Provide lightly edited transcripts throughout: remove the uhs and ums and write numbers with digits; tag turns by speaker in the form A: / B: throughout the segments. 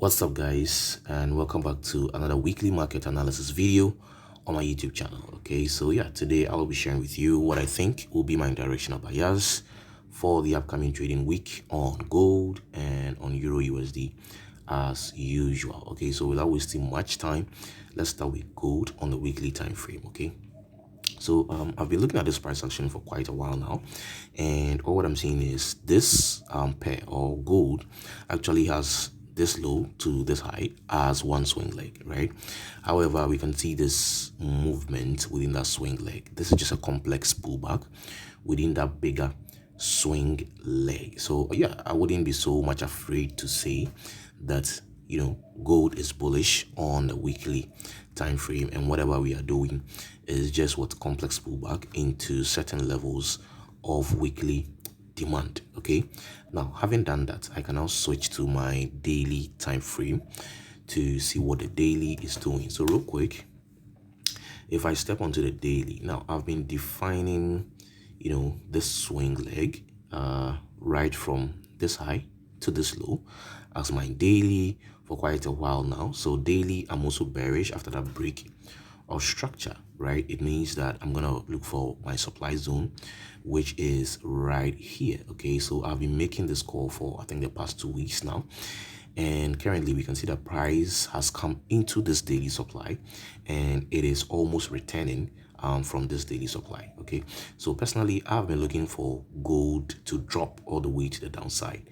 A: What's up, guys, and welcome back to another weekly market analysis video on my YouTube channel. Okay, so yeah, today I'll be sharing with you what I think will be my directional bias for the upcoming trading week on gold and on euro USD as usual. Okay, so without wasting much time, let's start with gold on the weekly time frame. Okay, so I've been looking at this price action for quite a while now, and all what I'm seeing is this pair or gold actually has this low to this high as one swing leg, right? However, we can see this movement within that swing leg. This is just a complex pullback within that bigger swing leg. So yeah, I wouldn't be so much afraid to say that gold is bullish on the weekly time frame, and whatever we are doing is just what complex pullback into certain levels of weekly demand. Okay, now having done that, I can now switch to my daily time frame to see what the daily is doing. So real quick, if I step onto the daily now, I've been defining this swing leg right from this high to this low as my daily for quite a while now. So daily, I'm also bearish after that break of structure, right? It means that I'm gonna look for my supply zone, which is right here. Okay, so I've been making this call for I think the past 2 weeks now, and currently we can see that price has come into this daily supply and it is almost returning from this daily supply. Okay, so personally I've been looking for gold to drop all the way to the downside.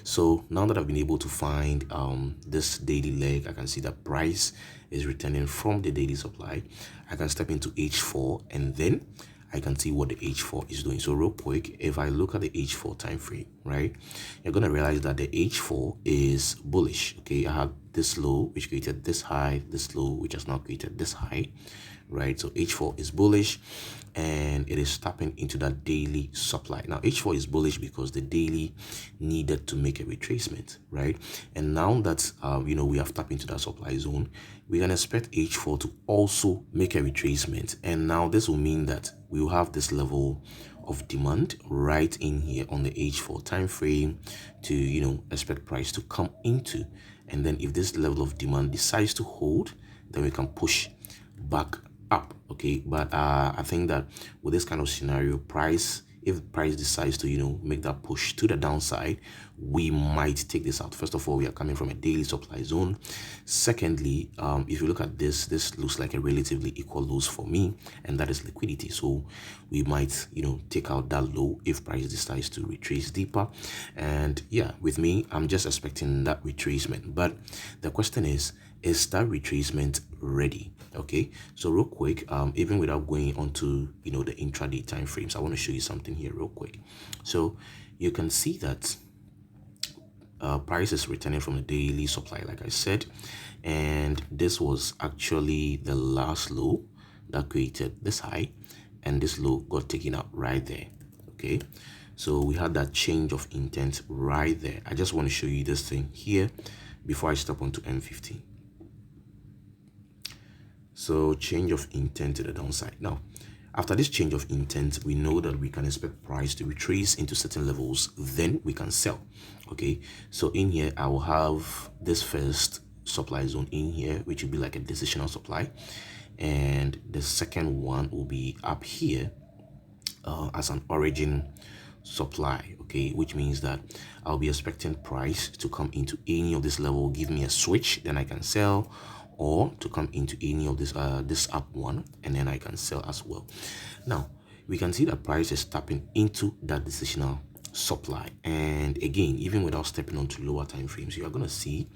A: So now that I've been able to find this daily leg, I can see that price is returning from the daily supply. I can step into H4 and then I can see what the H4 is doing. So real quick, if I look at the H4 time frame, right, you're gonna realize that the H4 is bullish. Okay, I have this low which created this high, this low which has now created this high, right? So H4 is bullish and it is tapping into that daily supply. Now H4 is bullish because the daily needed to make a retracement, right? And now that we have tapped into that supply zone, we can expect H4 to also make a retracement, and now this will mean that we will have this level of demand right in here on the H4 time frame to expect price to come into. And then if this level of demand decides to hold, then we can push back up. Okay, but I think that with this kind of scenario, if price decides to make that push to the downside, we might take this out. First of all, we are coming from a daily supply zone. Secondly, if you look at this looks like a relatively equal lows for me, and that is liquidity. So we might take out that low if price decides to retrace deeper. And yeah, with me, I'm just expecting that retracement. But the question is that retracement ready? Okay, so real quick, even without going onto the intraday time frames, I want to show you something here real quick. So you can see that price is returning from the daily supply, like I said, and this was actually the last low that created this high, and this low got taken out right there. Okay, so we had that change of intent right there. I just want to show you this thing here before I step onto M15. So change of intent to the downside. Now after this change of intent, we know that we can expect price to retrace into certain levels, then we can sell. Okay, so in here I will have this first supply zone in here, which will be like a decisional supply, and the second one will be up here as an origin supply. Okay, which means that I'll be expecting price to come into any of this level, give me a switch, then I can sell, or to come into any of this up one, and then I can sell as well. Now we can see that price is tapping into that decisional supply, and again, even without stepping onto lower time frames, you are going to see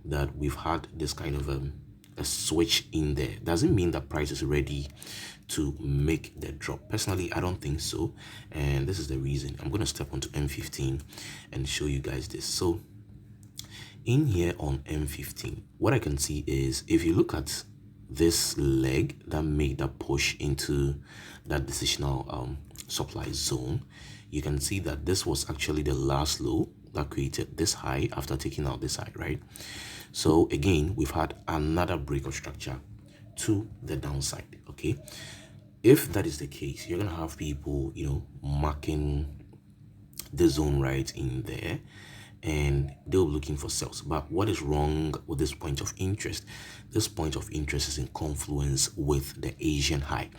A: that we've had this kind of a switch in there. Doesn't mean that price is ready to make the drop. Personally, I don't think so, and this is the reason. I'm going to step onto M15 and show you guys this. So in here on M15, what I can see is, if you look at this leg that made that push into that decisional supply zone, you can see that this was actually the last low that created this high after taking out this high, right? So again, we've had another break of structure to the downside. Okay, if that is the case, you're gonna have people marking the zone right in there, and they'll be looking for sales. But what is wrong with this point of interest? This point of interest is in confluence with the Asian high.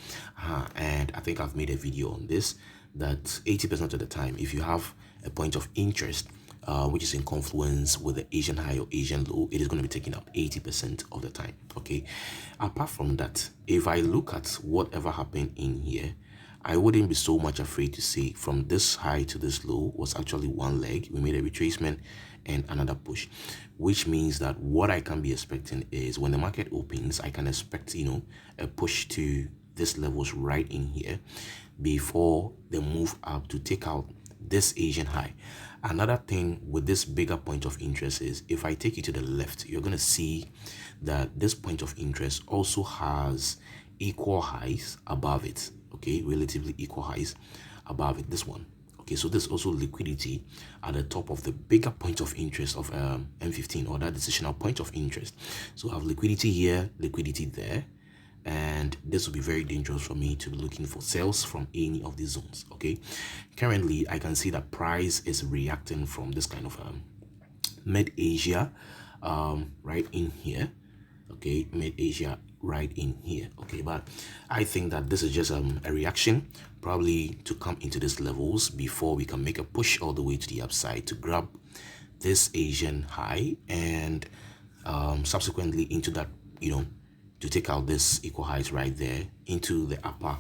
A: And I think I've made a video on this, that 80% of the time, if you have a point of interest which is in confluence with the Asian high or Asian low, it is going to be taken out 80% of the time. Okay, apart from that, if I look at whatever happened in here, I wouldn't be so much afraid to say from this high to this low was actually one leg. We made a retracement and another push, which means that what I can be expecting is when the market opens, I can expect, you know, a push to this levels right in here before the move up to take out this Asian high. Another thing with this bigger point of interest is if I take you to the left, you're going to see that this point of interest also has equal highs above it. Okay, relatively equal highs above it, this one. Okay, so there's also liquidity at the top of the bigger point of interest of M15, or that decisional point of interest. So I have liquidity here, liquidity there, and this will be very dangerous for me to be looking for sales from any of these zones. Okay, currently I can see that price is reacting from this kind of mid-Asia right in here. Okay, mid-Asia right in here. Okay, but I think that this is just a reaction, probably to come into these levels before we can make a push all the way to the upside to grab this Asian high, and subsequently into that, you know, to take out this equal highs right there into the upper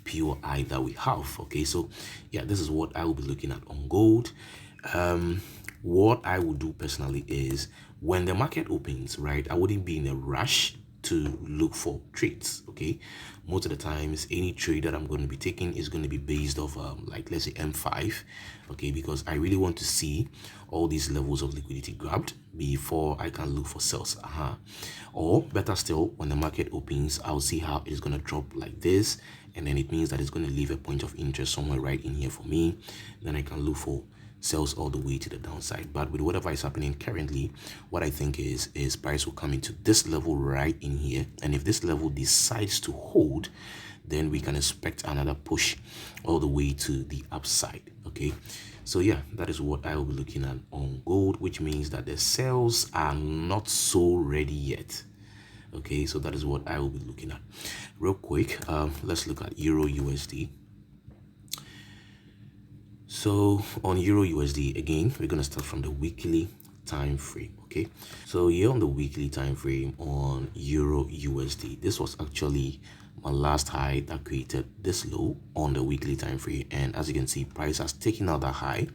A: POI that we have. Okay, so yeah, this is what I will be looking at on gold. What I would do personally is when the market opens, right, I wouldn't be in a rush to look for trades. Okay, most of the times any trade that I'm going to be taking is going to be based off like, let's say M5. Okay, because I really want to see all these levels of liquidity grabbed before I can look for sales. Or better still, when the market opens, I'll see how it is going to drop like this, and then it means that it's going to leave a point of interest somewhere right in here for me. Then I can look for sells all the way to the downside. But with whatever is happening currently, what I think is price will come into this level right in here, and if this level decides to hold, then we can expect another push all the way to the upside. Okay, so yeah, that is what I will be looking at on gold, which means that the sales are not so ready yet. Okay, so that is what I will be looking at. Real quick, let's look at Euro USD. So on Euro USD, again, we're going to start from the weekly time frame. Okay, so here on the weekly time frame on Euro USD, this was actually my last high that created this low on the weekly time frame, and as you can see, price has taken out that high,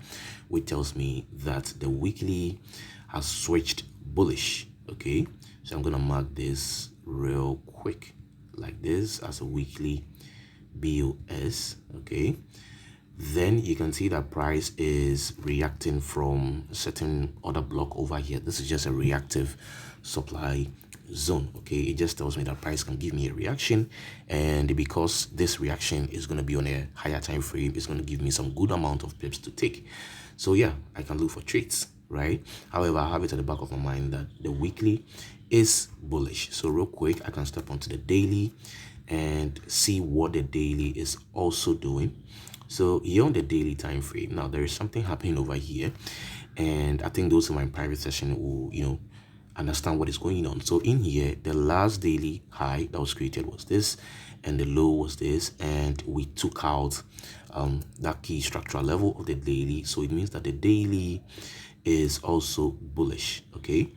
A: which tells me that the weekly has switched bullish. Okay, so I'm gonna mark this real quick like this as a weekly BOS. Okay, then you can see that price is reacting from a certain other block over here. This is just a reactive supply zone. Okay, it just tells me that price can give me a reaction, and because this reaction is going to be on a higher time frame, it's going to give me some good amount of pips to take. So yeah, I can look for trades, right? However, I have it at the back of my mind that the weekly is bullish. So real quick, I can step onto the daily and see what the daily is also doing. So here on the daily time frame, now there is something happening over here, and I think those in my private session will, you know, understand what is going on. So in here, the last daily high that was created was this, and the low was this, and we took out that key structural level of the daily. So it means that the daily is also bullish. Okay,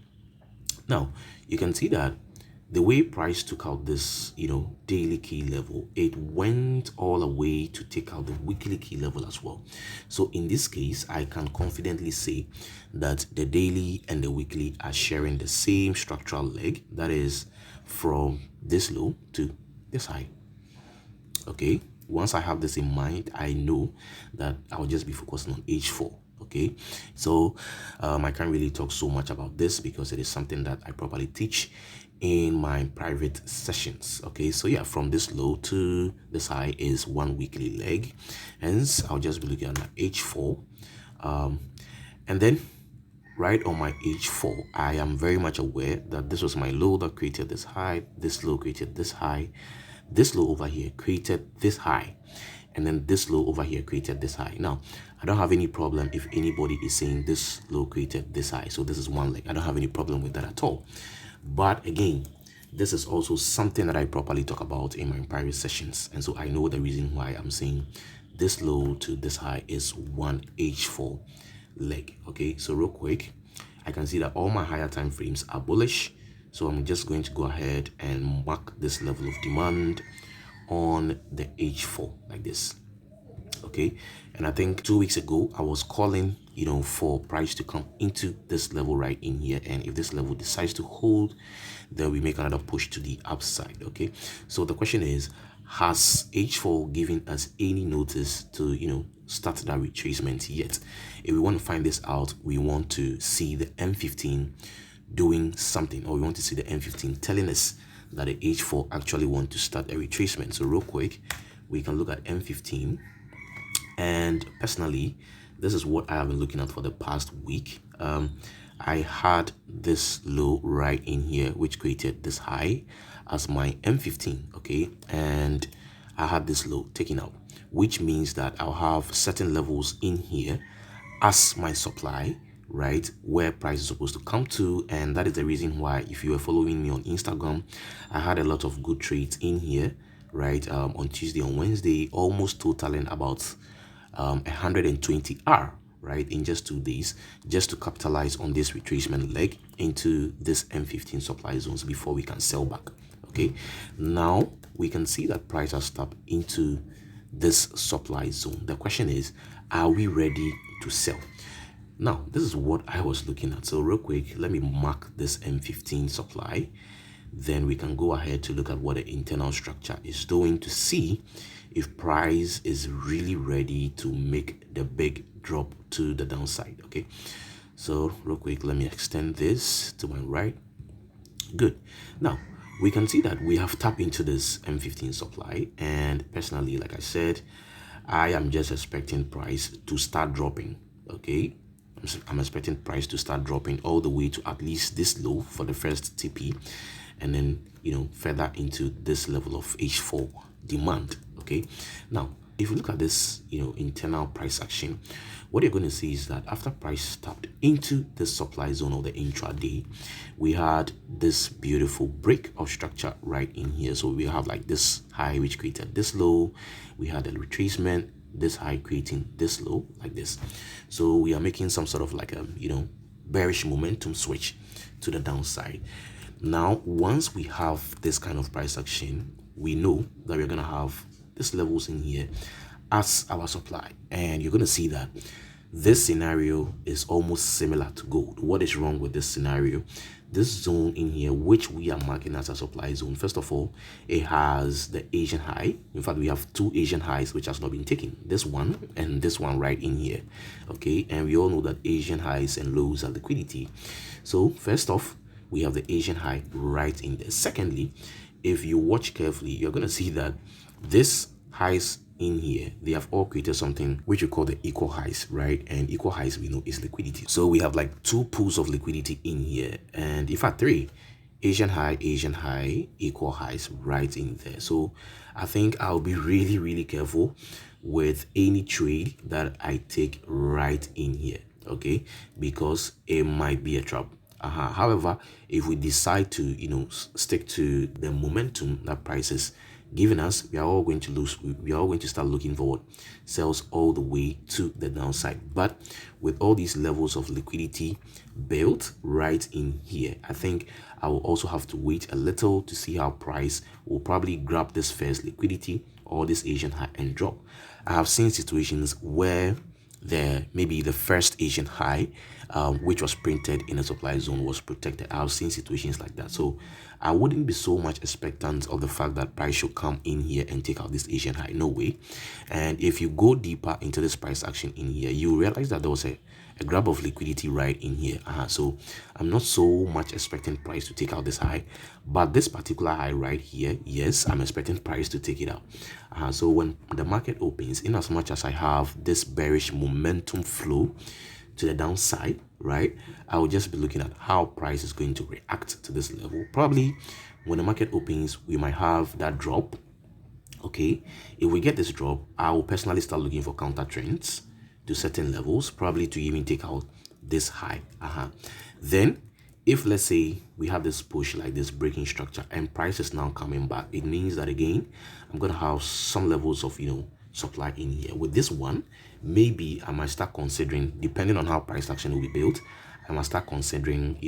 A: now you can see that the way price took out this, you know, daily key level, it went all the way to take out the weekly key level as well. So in this case, I can confidently say that the daily and the weekly are sharing the same structural leg, that is from this low to this high. Okay, once I have this in mind, I know that I'll just be focusing on H4. Okay, so I can't really talk so much about this because it is something that I probably teach in my private sessions. Okay, so yeah, from this low to this high is one weekly leg, hence I'll just be looking at my H4, and then right on my H4, I am very much aware that this was my low that created this high, this low created this high, this low over here created this high, and then this low over here created this high. Now I don't have any problem if anybody is saying this low created this high, so this is one leg. I don't have any problem with that at all. But again, this is also something that I properly talk about in my private sessions, and so I know the reason why I'm saying this low to this high is one H4 leg. Okay, so real quick, I can see that all my higher time frames are bullish, so I'm just going to go ahead and mark this level of demand on the H4 like this. Okay, and I think 2 weeks ago I was calling, you know, for price to come into this level right in here, and if this level decides to hold, then we make another push to the upside. Okay, so the question is, has H4 given us any notice to, you know, start that retracement yet? If we want to find this out, we want to see the M15 doing something, or we want to see the M15 telling us that the H4 actually want to start a retracement. So real quick, we can look at M15, and personally, this is what I have been looking at for the past week. I had this low right in here, which created this high as my M15. Okay, and I had this low taken out, which means that I'll have certain levels in here as my supply, right, where price is supposed to come to. And that is the reason why, if you are following me on Instagram, I had a lot of good trades in here, right, on Tuesday, on Wednesday, almost totaling about 120R, right, in just 2 days, just to capitalize on this retracement leg into this M15 supply zones before we can sell back. Okay, now we can see that price has tapped into this supply zone. The question is, are we ready to sell? Now, this is what I was looking at. So real quick, let me mark this M15 supply. Then we can go ahead to look at what the internal structure is doing to see if price is really ready to make the big drop to the downside. Okay, so real quick, let me extend this to my right. Good. Now we can see that we have tapped into this M15 supply, and personally, like I said, I am just expecting price to start dropping. Okay, I'm expecting price to start dropping all the way to at least this low for the first TP, and then, you know, further into this level of H4 demand. Okay, now if you look at this, you know, internal price action, what you're going to see is that after price tapped into the supply zone of the intraday, we had this beautiful break of structure right in here. So we have like this high which created this low, we had a retracement, this high creating this low like this. So we are making some sort of like a, you know, bearish momentum switch to the downside. Now once we have this kind of price action, we know that we're going to have these levels in here as our supply, and you're going to see that this scenario is almost similar to gold. What is wrong with this scenario? This zone in here, which we are marking as a supply zone, first of all, it has the Asian high. In fact, we have two Asian highs which has not been taken, this one and this one right in here. Okay, and we all know that Asian highs and lows are liquidity. So first off, we have the Asian high right in there. Secondly, if you watch carefully, you're going to see that this highs in here, they have all created something which we call the equal highs, right? And equal highs, we know, is liquidity. So we have like two pools of liquidity in here, and in fact three: Asian high, equal highs right in there. So I think I'll be really careful with any trade that I take right in here, okay, because it might be a trap. However, if we decide to, you know, stick to the momentum that prices given us, we are all going to lose. We are all going to start looking forward sells all the way to the downside. But with all these levels of liquidity built right in here, I think I will also have to wait a little to see how price will probably grab this first liquidity or this Asian high and drop. I have seen situations where maybe the first Asian high, which was printed in a supply zone, was protected. I've seen situations like that. So I wouldn't be so much expectant of the fact that price should come in here and take out this Asian high. No way. And if you go deeper into this price action in here, you realize that there was a grab of liquidity right in here. So I'm not so much expecting price to take out this high, but this particular high right here, yes, I'm expecting price to take it out. So when the market opens, in as much as I have this bearish momentum flow to the downside, right, I will just be looking at how price is going to react to this level. Probably when the market opens, we might have that drop, Okay, if we get this drop, I will personally start looking for counter trends to certain levels, probably to even take out this high. Then if let's say we have this push like this breaking structure and price is now coming back, it means that again I'm gonna have some levels of supply in here. With this one, maybe I might start considering, depending on how price action will be built, I might start considering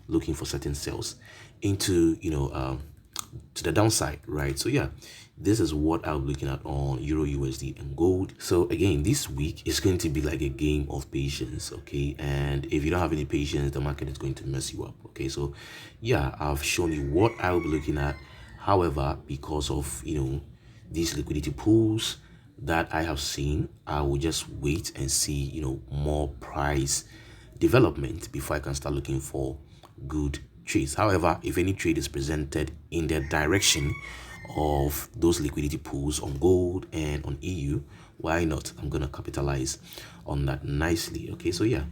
A: looking for certain sales into to the downside, right? So yeah, this is what I'm looking at on Euro USD and gold. So again, this week is going to be like a game of patience, okay? And if you don't have any patience, the market is going to mess you up, okay? So yeah, I've shown you what I will be looking at. However, because of these liquidity pools that I have seen, I will just wait and see more price development before I can start looking for good trades. However, if any trade is presented in the direction of those liquidity pools on gold and on EU, why not? I'm gonna capitalize on that nicely. Okay, so yeah,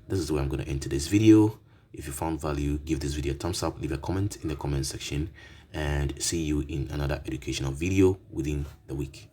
A: this is where I'm gonna end today's video. If you found value, give this video a thumbs up, leave a comment in the comment section, and see you in another educational video within the week.